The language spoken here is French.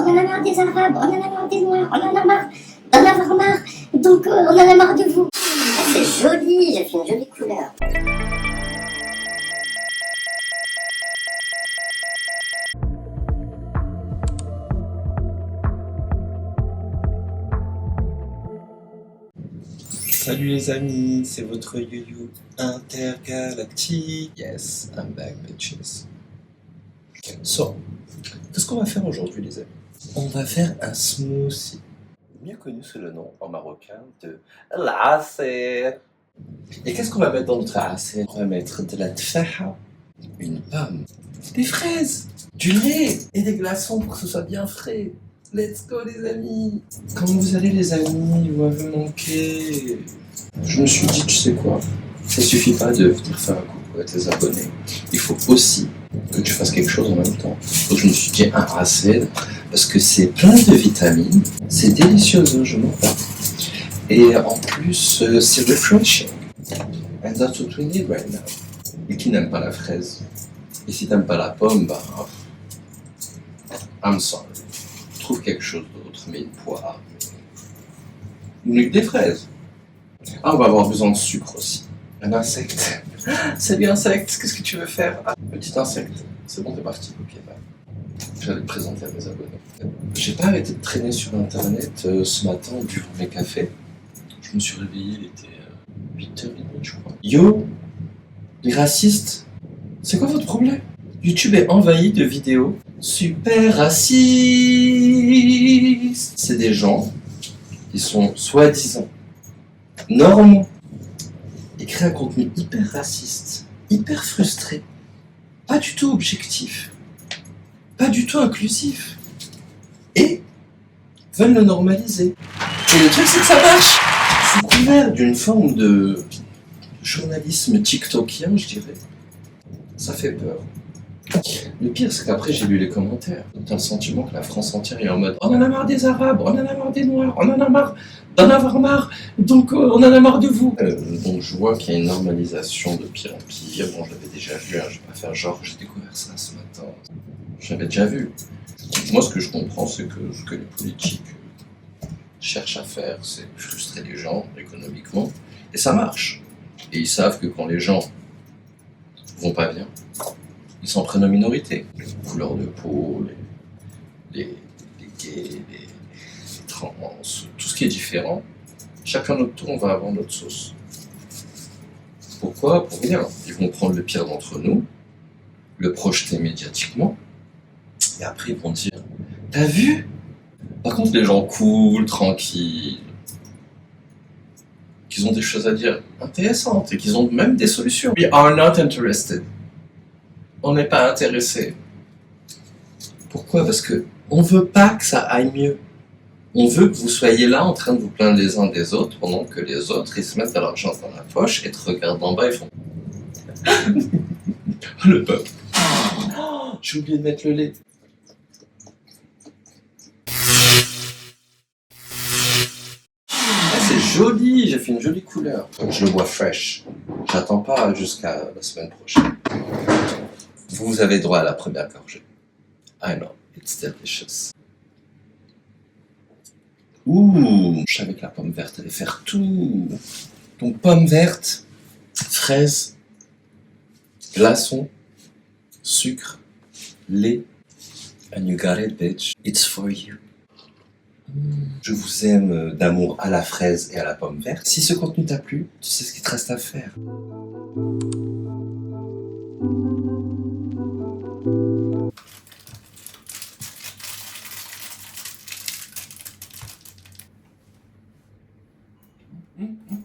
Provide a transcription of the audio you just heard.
on en a marre des Arabes, on en a marre des Noirs, on en a marre d'en avoir marre, donc on en a marre de vous. Ah, c'est joli, j'ai fait une jolie couleur. Salut les amis, c'est votre yo-yo intergalactique. Yes, I'm back, bitches. So, qu'est-ce qu'on va faire aujourd'hui les amis? On va faire un smoothie, mieux connu sous le nom en marocain de l'asser. Et qu'est-ce qu'on va mettre dans notre asser? On va mettre de la tfaha, une pomme, des fraises, du lait et des glaçons pour que ce soit bien frais. Let's go les amis! Comment vous allez les amis? Vous m'avez manqué. Je me suis dit, tu sais quoi? Ça suffit pas de venir faire un coucou à tes abonnés. Il faut aussi que tu fasses quelque chose en même temps. Donc je me suis dit un acid parce que c'est plein de vitamines. C'est délicieux, hein, je m'en parle. Et en plus, c'est refreshing. And that's what we need right now. Et qui n'aime pas la fraise? Et si t'aimes pas la pomme, bah... I'm sorry. Trouve quelque chose d'autre, mais une poire. Ou des fraises. Ah, on va avoir besoin de sucre aussi. Un insecte. Salut insecte, qu'est-ce que tu veux faire? Ah, petit insecte. C'est bon, t'es parti. Ok, bah. J'allais te présenter à mes abonnés. J'ai pas arrêté de traîner sur internet ce matin durant mes cafés. Je me suis réveillé, il était 8h30, je crois. Yo, les racistes, c'est quoi votre problème? YouTube est envahi de vidéos super racistes. C'est des gens qui sont soi-disant normaux et créent un contenu hyper raciste, hyper frustré, pas du tout objectif, pas du tout inclusif, et veulent le normaliser. Et le truc c'est que ça marche, sous couvert d'une forme de journalisme tiktokien, je dirais. Ça fait peur. Le pire, c'est qu'après, j'ai lu les commentaires. T'as le sentiment que la France entière est en mode on en a marre des Arabes, on en a marre des Noirs, on en a marre d'en avoir marre, donc on en a marre de vous. Donc je vois qu'il y a une normalisation de pire en pire. Bon, je l'avais déjà vu, hein, je vais pas faire genre, j'ai découvert ça ce matin. J'avais déjà vu. Moi, ce que je comprends, c'est que ce que les politiques cherchent à faire, c'est frustrer les gens économiquement. Et ça marche. Et ils savent que quand les gens vont pas bien, ils s'en prennent aux minorités. Les couleurs de peau, les gays, les trans, tout ce qui est différent. Chacun notre tour, on va avoir notre sauce. Pourquoi? Pour rien. Ils vont prendre le pire d'entre nous, le projeter médiatiquement, et après ils vont dire « T'as vu ?» Par contre, les gens cool, tranquilles, qu'ils ont des choses à dire intéressantes et qu'ils ont même des solutions. We are not interested. On n'est pas intéressé. Pourquoi? Parce que on veut pas que ça aille mieux. On veut que vous soyez là en train de vous plaindre les uns des autres pendant que les autres ils se mettent l'argent dans la poche et te regardent en bas et font le peuple. Oh, j'ai oublié de mettre le lait. Ah, c'est joli, j'ai fait une jolie couleur. Je le bois fresh. J'attends pas jusqu'à la semaine prochaine. Vous avez droit à la première gorgée. I know, it's delicious. Ouh, je savais que la pomme verte allait faire tout. Donc pomme verte, fraise, glaçon, sucre, lait. And you got it, bitch. It's for you. Je vous aime d'amour à la fraise et à la pomme verte. Si ce contenu t'a plu, tu sais ce qu'il te reste à faire. Mm-hmm.